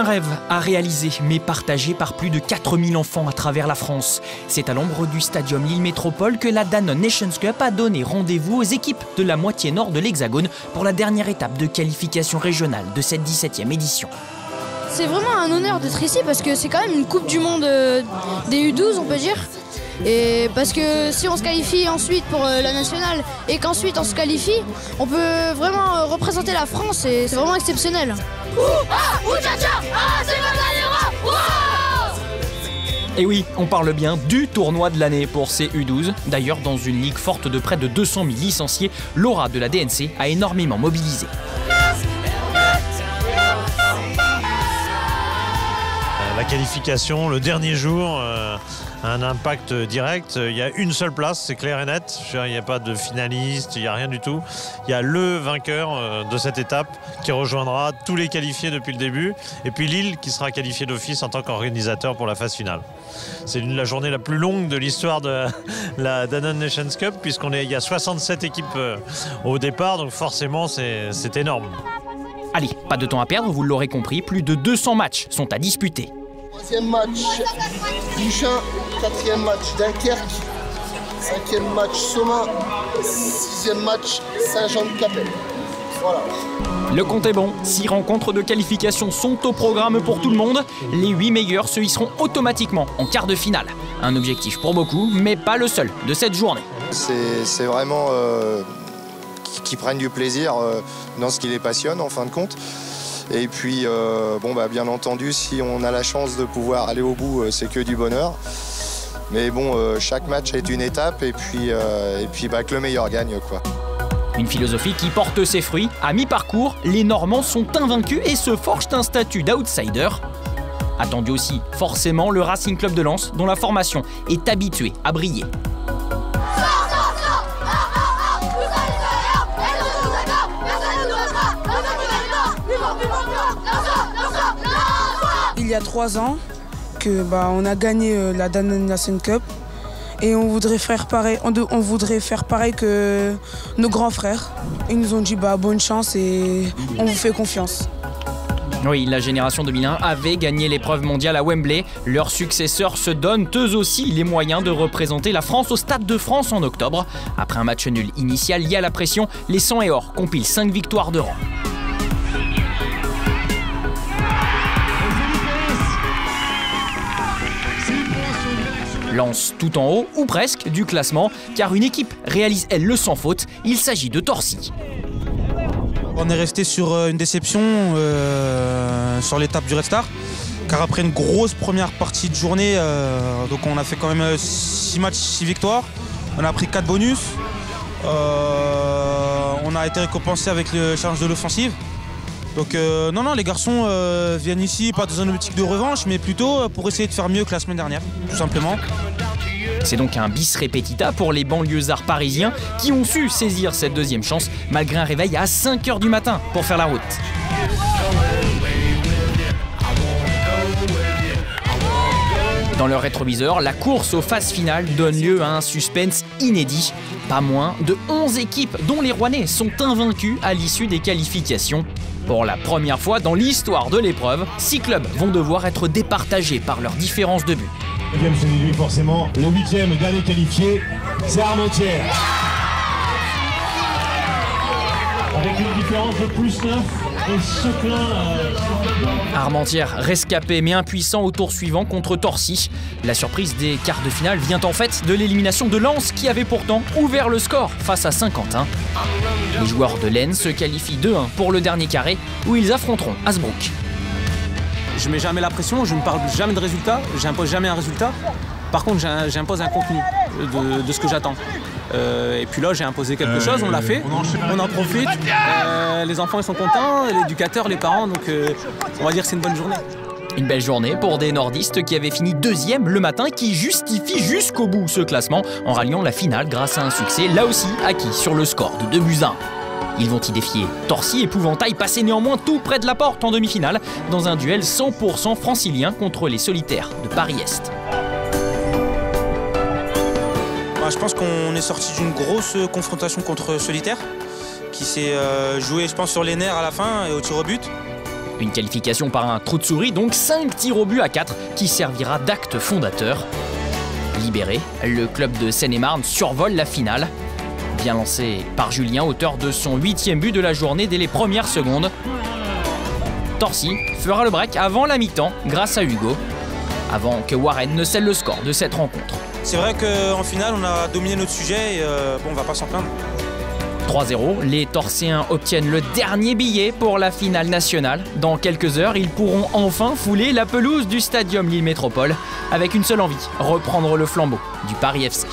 rêve à réaliser, mais partagé par plus de 4000 enfants à travers la France. C'est à l'ombre du stadium Lille Métropole que la Danone Nations Cup a donné rendez-vous aux équipes de la moitié nord de l'Hexagone pour la dernière étape de qualification régionale de cette 17e édition. C'est vraiment un honneur d'être ici parce que c'est quand même une Coupe du Monde des U12, on peut dire. Et parce que si on se qualifie ensuite pour la nationale et qu'ensuite on se qualifie, on peut vraiment représenter la France et c'est vraiment exceptionnel. Et oui, on parle bien du tournoi de l'année pour ces U12. D'ailleurs, dans une ligue forte de près de 200 000 licenciés, l'aura de la DNC a énormément mobilisé. La qualification, le dernier jour, a un impact direct. Il y a une seule place, c'est clair et net. Il n'y a pas de finaliste, il n'y a rien du tout. Il y a le vainqueur de cette étape qui rejoindra tous les qualifiés depuis le début. Et puis Lille qui sera qualifié d'office en tant qu'organisateur pour la phase finale. C'est la journée la plus longue de l'histoire de la Danone Nations Cup puisqu'il y a 67 équipes au départ. Donc forcément, c'est énorme. Allez, pas de temps à perdre, vous l'aurez compris, plus de 200 matchs sont à disputer. Troisième match, Bichin. Quatrième match, Dunkerque. Cinquième match, Soma. Sixième match, Saint-Jean-de-Capelle. Voilà. Le compte est bon, 6 rencontres de qualification sont au programme pour tout le monde. Les 8 meilleurs se hisseront automatiquement en quart de finale. Un objectif pour beaucoup, mais pas le seul de cette journée. C'est vraiment qu'ils prennent du plaisir dans ce qui les passionne en fin de compte. Et puis, bien entendu, si on a la chance de pouvoir aller au bout, c'est que du bonheur. Mais bon, chaque match est une étape et puis que le meilleur gagne, quoi. Une philosophie qui porte ses fruits. À mi-parcours, les Normands sont invaincus et se forgent un statut d'outsider. Attendu aussi, forcément, le Racing Club de Lens, dont la formation est habituée à briller. Il y a 3 ans on a gagné la Danone Nations Cup et on voudrait faire pareil que nos grands frères. Ils nous ont dit bonne chance et on vous fait confiance. Oui, la génération 2001 avait gagné l'épreuve mondiale à Wembley. Leurs successeurs se donnent eux aussi les moyens de représenter la France au Stade de France en octobre. Après un match nul initial lié à la pression, les 100 et or compilent 5 victoires de rang. Lens tout en haut, ou presque, du classement, car une équipe réalise elle le sans faute, il s'agit de Torcy. On est resté sur une déception sur l'étape du Red Star, car après une grosse première partie de journée, donc on a fait quand même 6 matchs, 6 victoires, on a pris 4 bonus, on a été récompensé avec le challenge de l'offensive. Donc non, les garçons viennent ici pas dans un optique de revanche, mais plutôt pour essayer de faire mieux que la semaine dernière, tout simplement. C'est donc un bis repetita pour les banlieusards parisiens qui ont su saisir cette deuxième chance malgré un réveil à 5 h du matin pour faire la route. Dans leur rétroviseur, la course aux phases finales donne lieu à un suspense inédit. Pas moins de 11 équipes, dont les Rouennais, sont invaincus à l'issue des qualifications. Pour la première fois dans l'histoire de l'épreuve, 6 clubs vont devoir être départagés par leurs différences de but. C'est lui forcément. Le 8e dernier qualifié, c'est Armentières. Avec une différence de +9 et Seclin. Armentières rescapé mais impuissant au tour suivant contre Torcy. La surprise des quarts de finale vient en fait de l'élimination de Lens qui avait pourtant ouvert le score face à Saint-Quentin. Les joueurs de l'Aisne se qualifient 2-1 pour le dernier carré où ils affronteront Hasbrook. Je mets jamais la pression, je ne parle jamais de résultat, j'impose jamais un résultat. Par contre, j'impose un contenu de ce que j'attends. Et puis là, j'ai imposé quelque chose, on l'a fait, on en profite. Les enfants ils sont contents, l'éducateur, les parents, donc on va dire que c'est une bonne journée. Une belle journée pour des nordistes qui avaient fini 2e le matin, qui justifient jusqu'au bout ce classement en ralliant la finale grâce à un succès là aussi acquis sur le score de 2-1. Ils vont y défier Torcy, épouvantail passé néanmoins tout près de la porte en demi-finale dans un duel 100% francilien contre les solitaires de Paris-Est. Je pense qu'on est sorti d'une grosse confrontation contre Solitaire qui s'est jouée, je pense, sur les nerfs à la fin et au tir au but. Une qualification par un trou de souris, donc 5 tirs au but à 4 qui servira d'acte fondateur. Libéré, le club de Seine-et-Marne survole la finale. Bien lancé par Julien, auteur de son 8e but de la journée dès les premières secondes. Torcy fera le break avant la mi-temps grâce à Hugo, avant que Warren ne scelle le score de cette rencontre. C'est vrai qu'en finale, on a dominé notre sujet et on va pas s'en plaindre. 3-0, les Torséens obtiennent le dernier billet pour la finale nationale. Dans quelques heures, ils pourront enfin fouler la pelouse du Stadium Lille Métropole avec une seule envie, reprendre le flambeau du Paris FC.